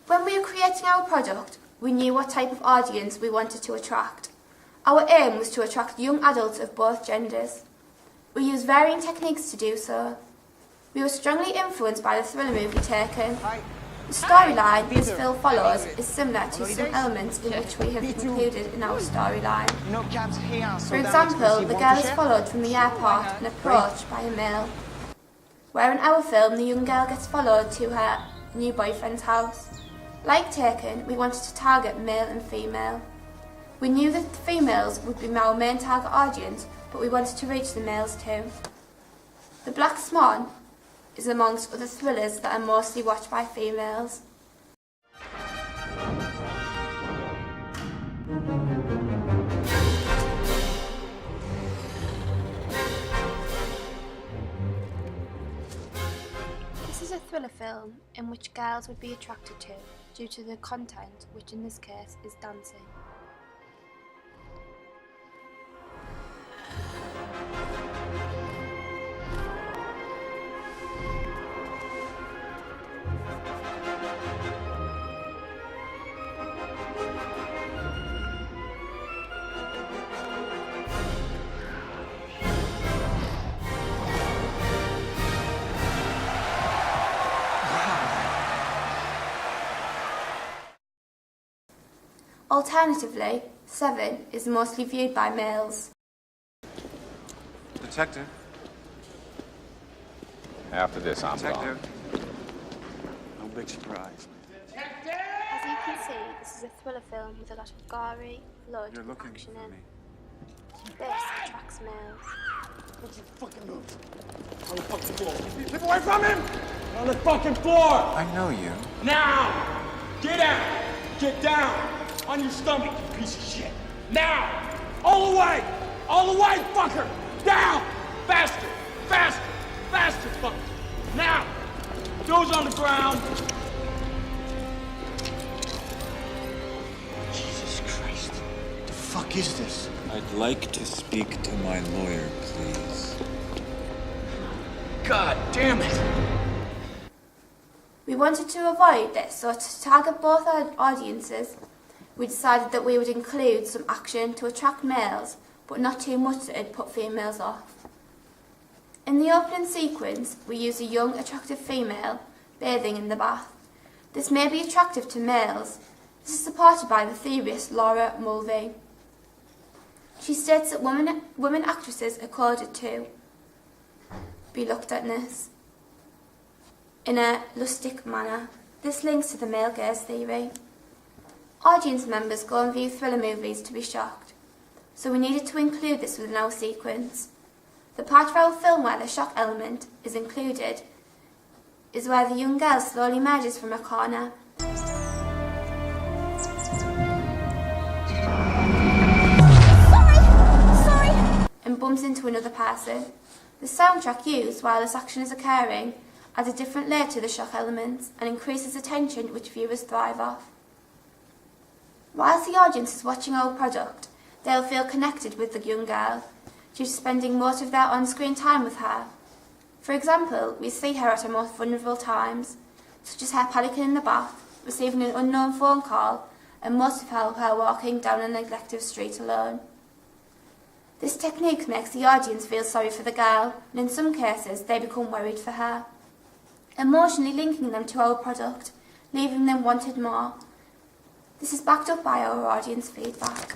When we were creating our product, we knew what type of audience we wanted to attract. Our aim was to attract young adults of both genders. We used varying techniques to do so. We were strongly influenced by the thriller movie Taken. The storyline this film follows is similar to some elements in which we have included in our storyline. For example, the girl is followed from the airport and approached by a male, where in our film the young girl gets followed to her new boyfriend's house. Like Taken, we wanted to target male and female. We knew that the females would be our main target audience, but we wanted to reach the males too. The Black Swan is amongst other thrillers that are mostly watched by females. This is a thriller film in which girls would be attracted to due to the content, which in this case is dancing. Alternatively, Seven is mostly viewed by males. Detective. After this, I'm Detective. gone. No big surprise. As you can see, this is a thriller film with a lot of gory, blood, You're looking action for in. me. This attracts males. Don't you fucking move. On the fucking floor. Keep away from him! On the fucking floor! I know you. Now! Get out! Get down! On your stomach, you piece of shit! Now! All the way! All the way, fucker! Down! Faster! Faster! Faster, fucker! Now! Nose on the ground! Jesus Christ. The fuck is this? I'd like to speak to my lawyer, please. God damn it! We wanted to avoid this, so to target both our audiences, we decided that we would include some action to attract males, but not too much that it'd put females off. In the opening sequence, we use a young, attractive female bathing in the bath. This may be attractive to males. This is supported by the theorist Laura Mulvey. She states that women actresses are coded to be looked at in a lustic manner. This links to the male gaze theory. Audience members go and view thriller movies to be shocked, so we needed to include this within our sequence. The part of our film where the shock element is included is where the young girl slowly emerges from a corner. Sorry! And bumps into another person. The soundtrack used while this action is occurring adds a different layer to the shock elements and increases the tension which viewers thrive off. Whilst the audience is watching our product, they'll feel connected with the young girl due to spending most of their on-screen time with her. For example, we see her at her most vulnerable times, such as her panicking in the bath, receiving an unknown phone call, and most of her walking down a neglected street alone. This technique makes the audience feel sorry for the girl, and in some cases they become worried for her, emotionally linking them to our product, leaving them wanting more. This is backed up by our audience feedback.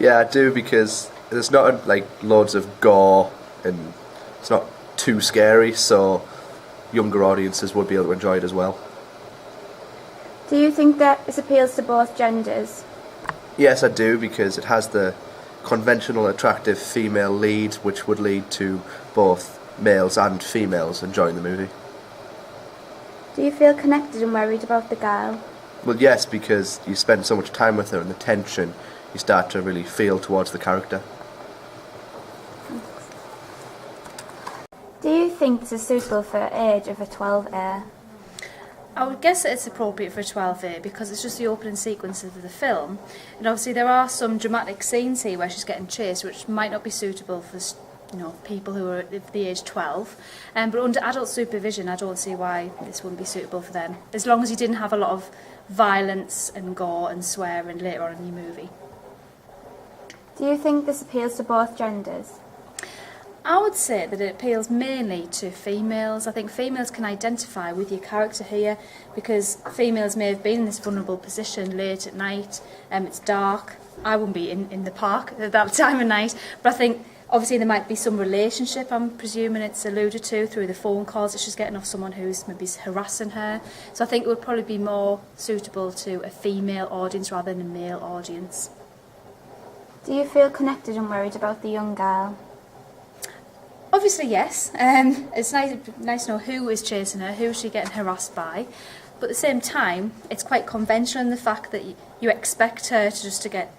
Yeah, I do, because there's not like loads of gore and it's not too scary, so younger audiences would be able to enjoy it as well. Do you think that this appeals to both genders? Yes, I do, because it has the conventional attractive female lead, which would lead to both males and females enjoying the movie. Do you feel connected and worried about the girl? Well, yes, because you spend so much time with her and the tension, you start to really feel towards the character. Do you think this is suitable for an age of a 12A? I would guess that it's appropriate for a 12A because it's just the opening sequence of the film, and obviously there are some dramatic scenes here where she's getting chased which might not be suitable for people who are of the age 12. But under adult supervision, I don't see why this wouldn't be suitable for them, as long as you didn't have a lot of violence and gore and swearing later on in your movie. Do you think this appeals to both genders? I would say that it appeals mainly to females. I think females can identify with your character here because females may have been in this vulnerable position late at night. It's dark. I wouldn't be in the park at that time of night. But I think obviously there might be some relationship, I'm presuming it's alluded to through the phone calls that she's getting off someone who's maybe harassing her. So I think it would probably be more suitable to a female audience rather than a male audience. Do you feel connected and worried about the young girl? Obviously, yes. It's nice to know who is chasing her, who is she getting harassed by. But at the same time, it's quite conventional in the fact that you expect her to get,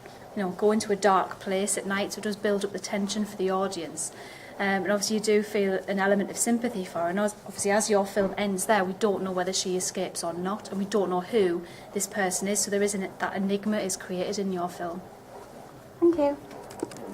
go into a dark place at night, so it does build up the tension for the audience. And obviously you do feel an element of sympathy for her. And obviously as your film ends there, we don't know whether she escapes or not, and we don't know who this person is, so there isn't that enigma is created in your film. Thank you.